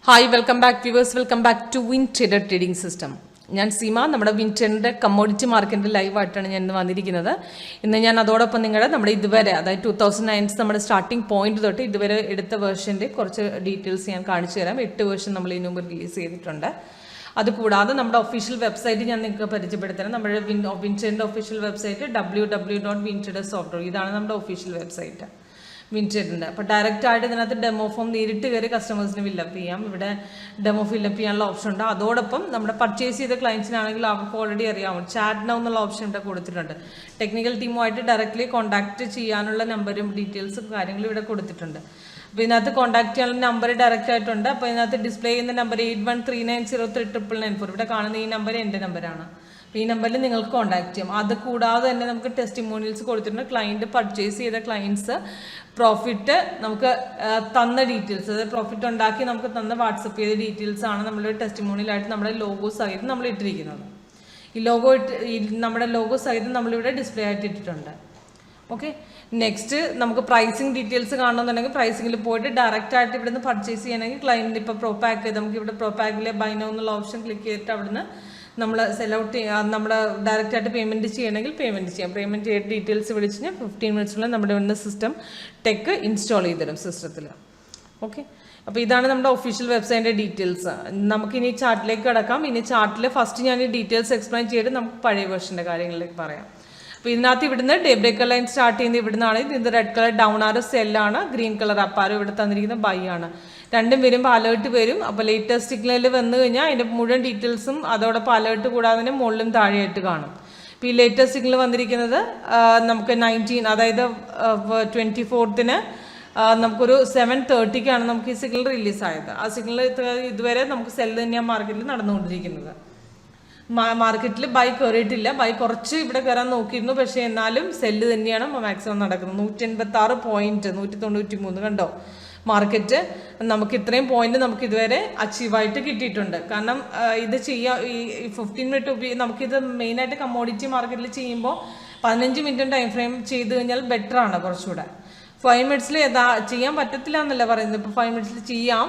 Hi, welcome back viewers, welcome back to WinTrader Trading System. ഞാൻ സീമ നമ്മുടെ വിൻട്രേഡറിൻ്റെ commodity മാർക്കറ്റിൻ്റെ ലൈവായിട്ടാണ് ഞാൻ ഇന്ന് വന്നിരിക്കുന്നത്. ഇന്ന് ഞാൻ അതോടൊപ്പം നമ്മുടെ ഇതുവരെ അതായത് 2009 നമ്മുടെ സ്റ്റാർട്ടിംഗ് പോയിന്റ് തൊട്ട് ഇതുവരെ എടുത്ത വേർഷൻ്റെ കുറച്ച് ഡീറ്റെയിൽസ് ഞാൻ കാണിച്ചു തരാം. 8 വേർഷൻ നമ്മൾ ഇതിനു മുമ്പ് റിലീസ് ചെയ്തിട്ടുണ്ട്. അതുകൂടാതെ നമ്മുടെ ഒഫീഷ്യൽ വെബ്സൈറ്റ് ഞാൻ നിങ്ങൾക്ക് പരിചയപ്പെടുത്തണം. നമ്മുടെ വിൻട്രേഡറിൻ്റെ ഒഫീഷ്യൽ വെബ്സൈറ്റ് www.wintraderssoft.com. ഇതാണ് നമ്മുടെ ഒഫീഷ്യൽ വെബ്സൈറ്റ് വിൻട്രേഡറിൻ്റെ. അപ്പോൾ ഡയറക്റ്റ് ആയിട്ട് ഇതിനകത്ത് ഡെമോ ഫോം നേരിട്ട് കയറി കസ്റ്റമേഴ്സിന് ഫില്ലപ്പ് ചെയ്യാം. ഇവിടെ ഡെമോ ഫില്ലപ്പ് ചെയ്യാനുള്ള ഓപ്ഷൻ ഉണ്ട്. അതോടൊപ്പം നമ്മുടെ പർച്ചേസ് ചെയ്ത ക്ലയൻസിനാണെങ്കിൽ അവർക്ക് ഓൾറെഡി അറിയാം ചാറ്റ് നൗ എന്നുള്ള ഓപ്ഷൻ ഇവിടെ കൊടുത്തിട്ടുണ്ട്. ടെക്നിക്കൽ ടീമുമായിട്ട് ഡയറക്റ്റ്ലി കോൺടാക്ട് ചെയ്യാനുള്ള നമ്പറും ഡീറ്റെയിൽസും കാര്യങ്ങളും ഇവിടെ കൊടുത്തിട്ടുണ്ട്. അപ്പോൾ ഇതിനകത്ത് കോൺടാക്ട് ചെയ്യാനുള്ള നമ്പർ ഡയറക്റ്റ് ആയിട്ടുണ്ട്. അപ്പോൾ ഇതിനകത്ത് ഡിസ്പ്ലേ ചെയ്യുന്ന നമ്പർ 8139039994. ഇവിടെ കാണുന്ന ഈ നമ്പർ എൻ്റെ നമ്പറാണ്. അപ്പോൾ ഈ നമ്പറിൽ നിങ്ങൾക്ക് കോൺടാക്ട് ചെയ്യാം. അത് കൂടാതെ തന്നെ നമുക്ക് ടെസ്റ്റിമോണിയൽസ് കൊടുത്തിട്ടുണ്ട്. ക്ലയൻറ്റ് പർച്ചേസ് ചെയ്ത ക്ലയൻസ് പ്രോഫിറ്റ് നമുക്ക് തന്ന ഡീറ്റെയിൽസ്, അതായത് പ്രോഫിറ്റ് ഉണ്ടാക്കി നമുക്ക് തന്ന വാട്സപ്പ് ചെയ്ത ഡീറ്റെയിൽസ് ആണ് നമ്മുടെ ടെസ്റ്റിമോണിയലായിട്ട് നമ്മുടെ ലോഗോ സഹിതം നമ്മൾ ഇട്ടിരിക്കുന്നത്. നമ്മുടെ ലോഗോ സഹിതം നമ്മളിവിടെ ഡിസ്പ്ലേ ആയിട്ട് ഇട്ടിട്ടുണ്ട്. ഓക്കെ, നെക്സ്റ്റ് നമുക്ക് പ്രൈസിങ് ഡീറ്റെയിൽസ് കാണണമെന്നുണ്ടെങ്കിൽ പ്രൈസിങ്ങിൽ പോയിട്ട് ഡയറക്റ്റ് ആയിട്ട് ഇവിടുന്ന് പർച്ചേസ് ചെയ്യണമെങ്കിൽ ക്ലയൻറ്റ് ഇപ്പോൾ പ്രോപാക്ക് നമുക്ക് ഇവിടെ പ്രോപാക്കിലെ ബൈ നൗ എന്നുള്ള ഓപ്ഷൻ ക്ലിക്ക് ചെയ്തിട്ട് അവിടുന്ന് നമ്മൾ സെലൗട്ട് നമ്മൾ ഡയറക്റ്റ് ആയിട്ട് പേയ്മെൻറ്റ് ചെയ്യണമെങ്കിൽ പേയ്മെൻറ്റ് ചെയ്യാം. പേയ്മെൻറ്റ് ചെയ്ത ഡീറ്റെയിൽസ് വിളിച്ച് 15 മിനിറ്റ്സിനുള്ളിൽ നമ്മുടെ ഇവിടുന്ന് സിസ്റ്റം ടെക്ക് ഇൻസ്റ്റാൾ ചെയ്തിടും സിസ്റ്റത്തിൽ. ഓക്കെ, അപ്പോൾ ഇതാണ് നമ്മുടെ ഒഫീഷ്യൽ വെബ്സൈറ്റിൻ്റെ ഡീറ്റെയിൽസ്. നമുക്കിനി ചാർട്ടിലേക്ക് കിടക്കാം. ഇനി ചാർട്ടിൽ ഫസ്റ്റ് ഞാൻ ഈ ഡീറ്റെയിൽസ് എക്സ്പ്ലെയിൻ ചെയ്തിട്ട് നമുക്ക് പഴയ വേർഷൻ്റെ കാര്യങ്ങളിലേക്ക് പറയാം. അപ്പോൾ ഇതിനകത്ത് ഇവിടുന്ന് ഡേ ബ്രേക്കർ ലൈൻ സ്റ്റാർട്ട് ചെയ്യുന്നത് ഇവിടുന്നാണ്. ഇത് റെഡ് കളർ ഡൗൺ ആരോ സെല്ലാണ്, ഗ്രീൻ കളർ അപ്പ് ആരോ ഇവിടെ തന്നിരിക്കുന്ന ബൈ ആണ്. രണ്ടും വരുമ്പോൾ അലേർട്ട് വരും. അപ്പോൾ ലേറ്റസ്റ്റ് സിഗ്നൽ വന്നു കഴിഞ്ഞാൽ അതിൻ്റെ മുഴുവൻ ഡീറ്റെയിൽസും അതോടൊപ്പം അലേർട്ട് കൂടാതെ തന്നെ മുകളിലും താഴെയായിട്ട് കാണും. ഇപ്പോൾ ഈ ലേറ്റസ്റ്റ് സിഗ്നൽ വന്നിരിക്കുന്നത് നമുക്ക് 19 അതായത് 24th നമുക്കൊരു 7:30 നമുക്ക് ഈ സിഗ്നൽ റിലീസായത്. ആ സിഗ്നൽ ഇതുവരെ നമുക്ക് സെല്ല് തന്നെയാണ് മാർക്കറ്റിൽ നടന്നുകൊണ്ടിരിക്കുന്നത്. മാർക്കറ്റിൽ ബൈ കയറിയിട്ടില്ല. ബൈ കുറച്ച് ഇവിടെ കയറാൻ നോക്കിയിരുന്നു, പക്ഷേ എന്നാലും സെല്ല് തന്നെയാണ് മാക്സിമം നടക്കുന്നത്. 186 പോയിന്റ് 193 കണ്ടോ മാർക്കറ്റ്. നമുക്ക് ഇത്രയും പോയിന്റ് നമുക്ക് ഇതുവരെ അച്ചീവായിട്ട് കിട്ടിയിട്ടുണ്ട്. കാരണം ഇത് ചെയ്യാം ഈ 15 മിനിറ്റ് നമുക്കിത് മെയിനായിട്ട് കമ്മോഡിറ്റി മാർക്കറ്റിൽ ചെയ്യുമ്പോൾ 15 മിനിറ്റ് ടൈം ഫ്രെയിം ചെയ്ത് കഴിഞ്ഞാൽ ബെറ്റർ ആണ് കുറച്ചുകൂടെ. 5 മിനിറ്റ്സിൽ ചെയ്യാൻ പറ്റത്തില്ല എന്നല്ല പറയുന്നത്. ഇപ്പോൾ 5 മിനിറ്റ്സിൽ ചെയ്യാം,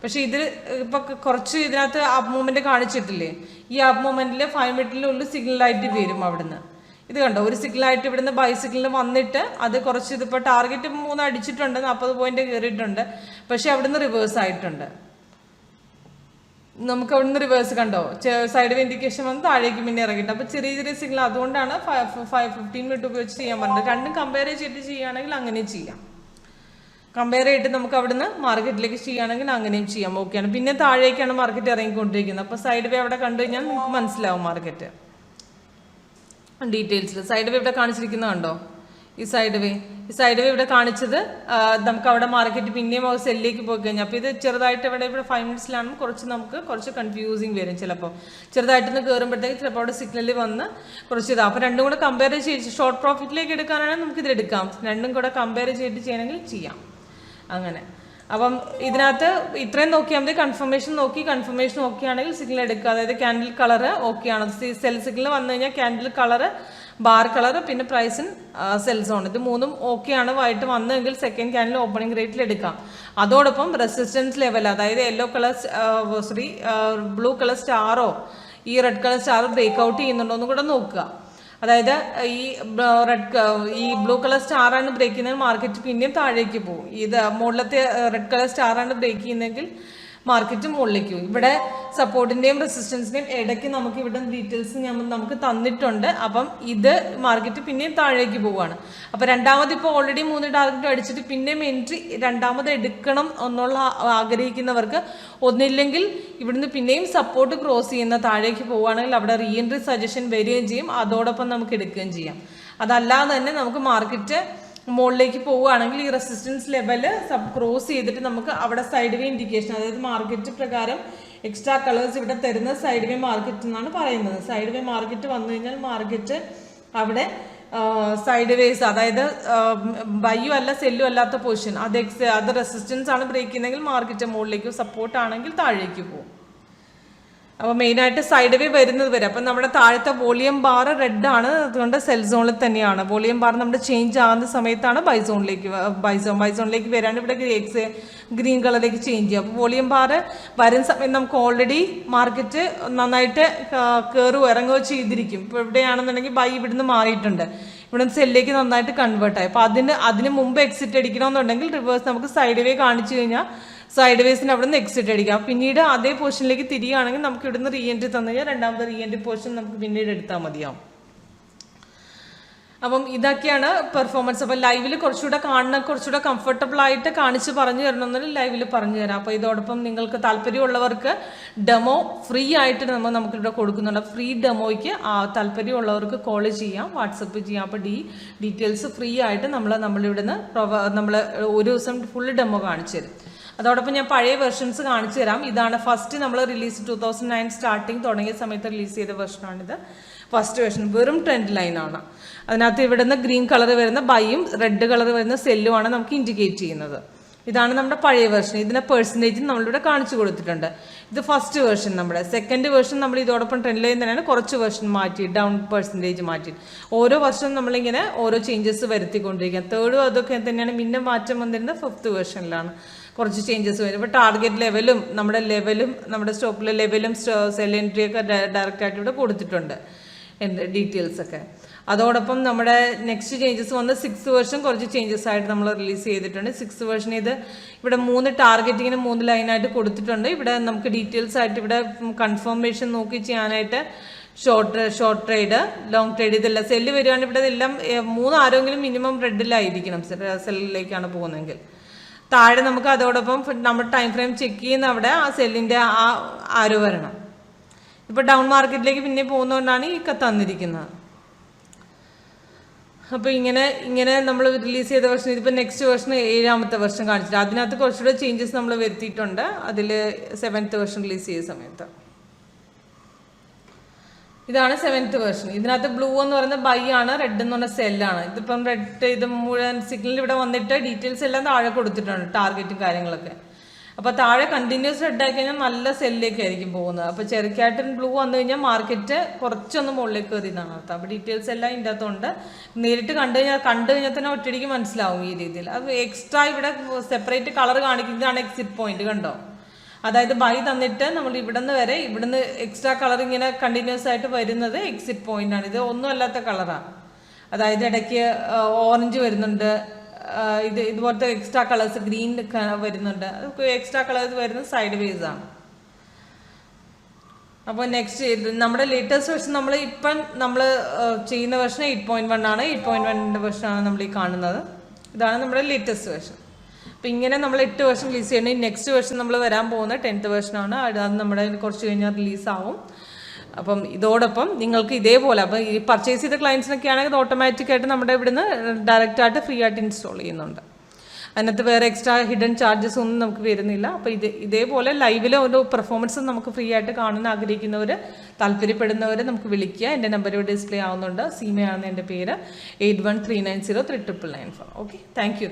പക്ഷേ ഇത് ഇപ്പോൾ കുറച്ച് ഇതിനകത്ത് അപ്പ് മൂവ്മെൻറ്റ് കാണിച്ചിട്ടില്ലേ. ഈ അപ്പ് മൂവ്മെൻറ്റിൽ 5 മിനിറ്റിനുള്ളിൽ സിഗ്നലായിട്ട് വരും അവിടുന്ന്. ഇത് കണ്ടോ, ഒരു സിഗ്നലായിട്ട് ഇവിടുന്ന് ബൈ സിഗ്നൽ വന്നിട്ട് അത് കുറച്ച് ഇതിപ്പോൾ ടാർഗറ്റ് 3 അടിച്ചിട്ടുണ്ട്, 40 പോയിന്റ് കയറിയിട്ടുണ്ട്, പക്ഷെ അവിടുന്ന് റിവേഴ്സ് ആയിട്ടുണ്ട്. നമുക്ക് അവിടുന്ന് റിവേഴ്സ് കണ്ടോ, സൈഡ് വേ ഇൻഡിക്കേഷൻ വന്ന് താഴേക്ക് പിന്നെ ഇറങ്ങിയിട്ട്. അപ്പോൾ ചെറിയ ചെറിയ സിഗ്നൽ, അതുകൊണ്ടാണ് 15 മിനിറ്റ് ഉപയോഗിച്ച് ചെയ്യാൻ പറഞ്ഞത്. രണ്ടും കമ്പയർ ചെയ്തിട്ട് ചെയ്യുകയാണെങ്കിൽ അങ്ങനെയും ചെയ്യാം. കമ്പയർ ചെയ്തിട്ട് നമുക്ക് അവിടുന്ന് മാർക്കറ്റിലേക്ക് ചെയ്യുകയാണെങ്കിൽ അങ്ങനെയും ചെയ്യാം. ഓക്കെയാണ്. പിന്നെ താഴേക്കാണ് മാർക്കറ്റ് ഇറങ്ങിക്കൊണ്ടിരിക്കുന്നത്. അപ്പോൾ സൈഡ് വേ അവിടെ കണ്ടു കഴിഞ്ഞാൽ നമുക്ക് മനസ്സിലാവും മാർക്കറ്റ് ഡീറ്റെയിൽസിൽ. സൈഡ് വേ ഇവിടെ കാണിച്ചിരിക്കുന്നത് കണ്ടോ, ഈ സൈഡ് വേ ഇവിടെ കാണിച്ചത് നമുക്ക് അവിടെ മാർക്കറ്റ് പിന്നെയും സെല്ലിലേക്ക് പോയി കഴിഞ്ഞാൽ. അപ്പോൾ ഇത് ചെറുതായിട്ട് ഇവിടെ 5 മിനിറ്റ്സിലാണ് കുറച്ച് കൺഫ്യൂസിങ് വരും. ചിലപ്പോൾ ചെറുതായിട്ടൊന്ന് കയറുമ്പോഴത്തേക്ക് ചിലപ്പോൾ അവിടെ സിഗ്നൽ വന്ന് കുറച്ച് ഇതാ. അപ്പോൾ രണ്ടും കൂടെ കമ്പയർ ചെയ്ത് ഷോർട്ട് പ്രോഫിറ്റിലേക്ക് എടുക്കാനാണെങ്കിൽ നമുക്കിത് എടുക്കാം. രണ്ടും കൂടെ കമ്പയർ ചെയ്തിട്ട് ചെയ്യണമെങ്കിൽ ചെയ്യാം അങ്ങനെ. അപ്പം ഇതിനകത്ത് ഇത്രയും നോക്കിയാൽ മതി. കൺഫർമേഷൻ നോക്കിയാണെങ്കിൽ സിഗ്നൽ എടുക്കുക. അതായത് ക്യാൻഡിൽ കളറ് ഓക്കെയാണ്. സെൽ സിഗ്നൽ വന്നു കഴിഞ്ഞാൽ ക്യാൻഡിൽ കളറ്, ബാർ കളർ, പിന്നെ പ്രൈസ് ഇൻ സെൽ സോൺ, ഇത് മൂന്നും ഓക്കെയാണ് ആയിട്ട് വന്നെങ്കിൽ സെക്കൻഡ് ക്യാൻഡിൽ ഓപ്പണിംഗ് റേറ്റിൽ എടുക്കാം. അതോടൊപ്പം റെസിസ്റ്റൻസ് ലെവൽ, അതായത് ബ്ലൂ കളർ സ്റ്റാറോ ഈ red colour star break out ചെയ്യുന്നുണ്ടോ എന്ന് കൂടെ നോക്കുക. അതായത് ഈ ബ്ലൂ കളർ സ്റ്റാറാണ് ബ്രേക്ക് ചെയ്യുന്നത്, മാർക്കറ്റ് പിന്നെയും താഴേക്ക് പോകും. ഇത് മുകളിലത്തെ റെഡ് കളർ സ്റ്റാറാണ് ബ്രേക്ക് ചെയ്യുന്നതെങ്കിൽ മാർക്കറ്റ് മുകളിലേക്ക് പോകും. ഇവിടെ സപ്പോർട്ടിൻ്റെയും റെസിസ്റ്റൻസിൻ്റെയും ഇടയ്ക്ക് നമുക്ക് ഇവിടെ ഡീറ്റെയിൽസ് നമുക്ക് തന്നിട്ടുണ്ട്. അപ്പം ഇത് മാർക്കറ്റ് പിന്നെയും താഴേക്ക് പോവുകയാണ്. അപ്പോൾ രണ്ടാമത് ഇപ്പോൾ ഓൾറെഡി 3 ടാർഗറ്റ് അടിച്ചിട്ട് പിന്നെയും എൻട്രി രണ്ടാമത് എടുക്കണം എന്നുള്ള ആഗ്രഹിക്കുന്നവർക്ക് ഒന്നില്ലെങ്കിൽ ഇവിടുന്ന് പിന്നെയും സപ്പോർട്ട് ക്രോസ് ചെയ്യുന്ന താഴേക്ക് പോവുകയാണെങ്കിൽ അവിടെ റീ എൻട്രി സജഷൻ വരികയും ചെയ്യും. അതോടൊപ്പം നമുക്ക് എടുക്കുകയും ചെയ്യാം. അതല്ലാതെ തന്നെ നമുക്ക് മാർക്കറ്റ് മുകളിലേക്ക് പോവുകയാണെങ്കിൽ ഈ റെസിസ്റ്റൻസ് ലെവല് ക്രോസ് ചെയ്തിട്ട് നമുക്ക് അവിടെ സൈഡ് വേ ഇൻഡിക്കേഷൻ, അതായത് മാർക്കറ്റ് പ്രകാരം എക്സ്ട്രാ കളേഴ്സ് ഇവിടെ തരുന്ന സൈഡ് വേ മാർക്കറ്റ് എന്നാണ് പറയുന്നത്. സൈഡ് വേ മാർക്കറ്റ് വന്നു കഴിഞ്ഞാൽ മാർക്കറ്റ് അവിടെ സൈഡ് വേസ്, അതായത് ബൈയും അല്ല സെല്ലും അല്ലാത്ത പൊസിഷൻ, അത് റെസിസ്റ്റൻസ് ആണ് ബ്രേക്ക് ചെയ്യുന്നതെങ്കിൽ മാർക്കറ്റ് മുകളിലേക്ക്, സപ്പോർട്ട് ആണെങ്കിൽ താഴേക്ക് പോകും. അപ്പോൾ മെയിനായിട്ട് സൈഡ് വേ വരുന്നത് വരെ. അപ്പം നമ്മുടെ താഴത്തെ വോളിയം ബാർ റെഡ് ആണ്, അതുകൊണ്ട് സെൽ സോണിൽ തന്നെയാണ്. വോളിയം ബാർ നമ്മുടെ ചേഞ്ച് ആകുന്ന സമയത്താണ് ബൈ സോണിലേക്ക് വരാണ്ട് ഇവിടെ ഗ്രീൻ കളറിലേക്ക് ചേഞ്ച് ചെയ്യും. അപ്പോൾ വോളിയം ബാർ വരുന്ന സമയത്ത് നമുക്ക് ഓൾറെഡി മാർക്കറ്റ് നന്നായിട്ട് കയറുകയോ ഇറങ്ങുകയോ ചെയ്തിരിക്കും. ഇപ്പോൾ ഇവിടെയാണെന്നുണ്ടെങ്കിൽ ബൈ ഇവിടുന്ന് മാറിയിട്ടുണ്ട്, ഇവിടുന്ന് സെല്ലിലേക്ക് നന്നായിട്ട് കൺവേർട്ടായി. അപ്പോൾ അതിന് മുമ്പ് എക്സിറ്റ് അടിക്കണമെന്നുണ്ടെങ്കിൽ റിവേഴ്സ് നമുക്ക് സൈഡ് വേ കാണിച്ചു കഴിഞ്ഞാൽ സൈഡ് വേസിന് അവിടെ നിന്ന് എക്സിറ്റ് അടിക്കാം. പിന്നീട് അതേ പൊസിഷനിലേക്ക് തിരിയുകയാണെങ്കിൽ നമുക്ക് ഇവിടുന്ന് റീ എൻട്രി തന്നു കഴിഞ്ഞാൽ രണ്ടാമത്തെ റീ എൻട്രി പൊസിഷൻ നമുക്ക് പിന്നീട് എടുത്താൽ മതിയാവും. അപ്പം ഇതൊക്കെയാണ് പെർഫോമൻസ്. അപ്പോൾ ലൈവിൽ കുറച്ചുകൂടെ കംഫർട്ടബിൾ ആയിട്ട് കാണിച്ച് പറഞ്ഞു തരണമെന്നുണ്ടെങ്കിൽ ലൈവിൽ പറഞ്ഞു തരാം. അപ്പോൾ ഇതോടൊപ്പം നിങ്ങൾക്ക് താല്പര്യമുള്ളവർക്ക് ഡെമോ ഫ്രീ ആയിട്ട് നമുക്കിവിടെ കൊടുക്കുന്നുണ്ട്. ഫ്രീ ഡെമോയ്ക്ക് താല്പര്യമുള്ളവർക്ക് കോൾ ചെയ്യാം, വാട്സപ്പ് ചെയ്യാം. അപ്പോൾ ഡീറ്റെയിൽസ് ഫ്രീ ആയിട്ട് നമ്മളിവിടുന്ന് നമ്മൾ ഒരു ദിവസം ഫുൾ ഡെമോ കാണിച്ചു തരും. അതോടൊപ്പം ഞാൻ പഴയ വെർഷൻസ് കാണിച്ചു തരാം. ഇതാണ് ഫസ്റ്റ് നമ്മൾ റിലീസ് 2009 സ്റ്റാർട്ടിങ് തുടങ്ങിയ സമയത്ത് റിലീസ് ചെയ്ത വെർഷനാണിത്. ഫസ്റ്റ് വെർഷൻ വെറും ട്രെൻഡ് ലൈനാണ്. അതിനകത്ത് ഇവിടുന്ന് ഗ്രീൻ കളർ വരുന്ന ബൈയും റെഡ് കളർ വരുന്ന സെല്ലുമാണ് നമുക്ക് ഇൻഡിക്കേറ്റ് ചെയ്യുന്നത്. ഇതാണ് നമ്മുടെ പഴയ വെർഷൻ. ഇതിനെ പെർസെൻറ്റേജ് നമ്മളിവിടെ കാണിച്ചു കൊടുത്തിട്ടുണ്ട്. ഇത് ഫസ്റ്റ് വേർഷൻ. നമ്മുടെ സെക്കൻഡ് വേർഷൻ നമ്മൾ ഇതോടൊപ്പം ട്രെൻഡ് ലൈൻ തന്നെയാണ്, കുറച്ച് വേർഷൻ മാറ്റി ഡൗൺ പെർസെൻറ്റേജ് മാറ്റി ഓരോ വർഷവും നമ്മളിങ്ങനെ ഓരോ ചേഞ്ചസ് വരുത്തിക്കൊണ്ടിരിക്കുക. തേർഡും അതൊക്കെ തന്നെയാണ്. പിന്നെ മാറ്റം വന്നിരുന്നത് ഫിഫ്ത്ത് വേർഷനിലാണ് കുറച്ച് ചേഞ്ചസ് വരും. ഇപ്പോൾ ടാർഗറ്റ് ലെവലും നമ്മുടെ സ്റ്റോപ്പിലെ ലെവലും സെൽ എൻട്രി ഒക്കെ ഡയറക്റ്റായിട്ട് ഇവിടെ കൊടുത്തിട്ടുണ്ട് ഡീറ്റെയിൽസൊക്കെ. അതോടൊപ്പം നമ്മുടെ നെക്സ്റ്റ് ചേഞ്ചസ് വന്ന് 6th വേർഷൻ കുറച്ച് ചേഞ്ചസ് ആയിട്ട് നമ്മൾ റിലീസ് ചെയ്തിട്ടുണ്ട്. 6th വേർഷൻ ഇത് ഇവിടെ 3 ടാർഗറ്റിങ്ങിന് 3 ലൈനായിട്ട് കൊടുത്തിട്ടുണ്ട്. ഇവിടെ നമുക്ക് ഡീറ്റെയിൽസ് ആയിട്ട് ഇവിടെ കൺഫർമേഷൻ നോക്കി ചെയ്യാനായിട്ട് ഷോർട്ട് ട്രേഡ്, ലോങ് ട്രേഡ് ഇതെല്ലാം സെല്ല് വരികയാണെങ്കിൽ ഇവിടെ ഇതെല്ലാം 3 ആരെങ്കിലും മിനിമം റെഡിലായിരിക്കണം സെല്ലിലേക്കാണ് പോകുന്നതെങ്കിൽ. താഴെ നമുക്ക് അതോടൊപ്പം നമ്മൾ ടൈം ഫ്രെയിം ചെക്ക് ചെയ്യുന്ന അവിടെ ആ സെല്ലിൻ്റെ ആ ആരോ വരണം. ഇപ്പോൾ ഡൗൺ മാർക്കറ്റിലേക്ക് പിന്നെ പോകുന്നതുകൊണ്ടാണ് ഈ തന്നിരിക്കുന്നത്. അപ്പോൾ ഇങ്ങനെ നമ്മൾ റിലീസ് ചെയ്ത വെർഷൻ ഇതിപ്പോൾ നെക്സ്റ്റ് വെർഷൻ 7ാമത്തെ വെർഷൻ കാണിച്ചിട്ട് അതിനകത്ത് കുറച്ചുകൂടെ ചേഞ്ചസ് നമ്മൾ വരുത്തിയിട്ടുണ്ട്. അതിൽ 7th വെർഷൻ റിലീസ് ചെയ്ത സമയത്ത് ഇതാണ് 7th വേർഷൻ. ഇതിനകത്ത് ബ്ലൂ എന്ന് പറയുന്നത് ബൈ ആണ്, റെഡ് എന്ന് പറഞ്ഞ സെല്ലാണ്. ഇതിപ്പം റെഡ് ഇത് മുഴുവൻ സിഗ്നൽ ഇവിടെ വന്നിട്ട് ഡീറ്റെയിൽസ് എല്ലാം താഴെ കൊടുത്തിട്ടുണ്ട്, ടാർഗറ്റും കാര്യങ്ങളൊക്കെ. അപ്പോൾ താഴെ കണ്ടിന്യൂസ് റെഡ് ആയി കഴിഞ്ഞാൽ നല്ല സെല്ലിലേക്കായിരിക്കും പോകുന്നത്. അപ്പോൾ ചെറുക്കായിട്ട് ബ്ലൂ വന്നു കഴിഞ്ഞാൽ മാർക്കറ്റ് കുറച്ചൊന്ന് മുകളിലേക്ക് കയറിയെന്നാണ് അർത്ഥം. അപ്പോൾ ഡീറ്റെയിൽസ് എല്ലാം ഇതിൻ്റെ അകത്തുണ്ട്. നേരിട്ട് കണ്ടു കഴിഞ്ഞാൽ തന്നെ ഒറ്റയടിക്ക് മനസ്സിലാവും ഈ രീതിയിൽ. അത് എക്സ്ട്രാ ഇവിടെ സെപ്പറേറ്റ് കളർ കാണിക്കുന്നതാണ് എക്സിറ്റ് പോയിന്റ്. കണ്ടോ? അതായത് ബൈ തന്നിട്ട് നമ്മൾ ഇവിടുന്ന് എക്സ്ട്രാ കളർ ഇങ്ങനെ കണ്ടിന്യൂസ് ആയിട്ട് വരുന്നത് എക്സിറ്റ് പോയിന്റ് ആണ്. ഇത് ഒന്നും അല്ലാത്ത കളറാണ്. അതായത് ഇടയ്ക്ക് ഓറഞ്ച് വരുന്നുണ്ട്, ഇതുപോലത്തെ എക്സ്ട്രാ കളേഴ്സ് ഗ്രീൻ വരുന്നുണ്ട്. എക്സ്ട്രാ കളേഴ്സ് വരുന്നത് സൈഡ് വേസ് ആണ്. അപ്പോൾ നെക്സ്റ്റ് നമ്മുടെ ലേറ്റസ്റ്റ് വെർഷൻ നമ്മൾ ചെയ്യുന്ന വെർഷൻ 8.1 ആണ്. 8.1ന്റെ വെർഷനാണ് നമ്മൾ ഈ കാണുന്നത്. ഇതാണ് നമ്മുടെ ലേറ്റസ്റ്റ് വെർഷൻ. അപ്പോൾ ഇങ്ങനെ നമ്മൾ 8 വെർഷൻ റിലീസ് ചെയ്യണം. നെക്സ്റ്റ് വെർഷൻ നമ്മൾ വരാൻ പോകുന്ന 10th വെർഷനാണ്. അത് നമ്മുടെ കുറച്ച് കഴിഞ്ഞാൽ റിലീസാവും. അപ്പം ഇതോടൊപ്പം നിങ്ങൾക്ക് ഇതേപോലെ അപ്പോൾ ഈ പർച്ചേസ് ചെയ്ത ക്ലയൻസിനൊക്കെ ആണെങ്കിൽ ഇത് ഓട്ടോമാറ്റിക്കായിട്ട് നമ്മുടെ ഇവിടുന്ന് ഡയറക്റ്റായിട്ട് ഫ്രീ ആയിട്ട് ഇൻസ്റ്റാൾ ചെയ്യുന്നുണ്ട്. അതിനകത്ത് വേറെ എക്സ്ട്രാ ഹിഡൻ ചാർജസ് ഒന്നും നമുക്ക് വരുന്നില്ല. അപ്പോൾ ഇതേപോലെ ലൈവിലെ ഒരു പെർഫോമൻസ് നമുക്ക് ഫ്രീ ആയിട്ട് കാണാൻ ആഗ്രഹിക്കുന്നവർ, താല്പര്യപ്പെടുന്നവർ നമുക്ക് വിളിക്കുക. എൻ്റെ നമ്പർ ഇവിടെ ഡിസ്പ്ലേ ആവുന്നുണ്ട്. സീമയാണ് എൻ്റെ പേര്. 8139039994. Okay, thank you.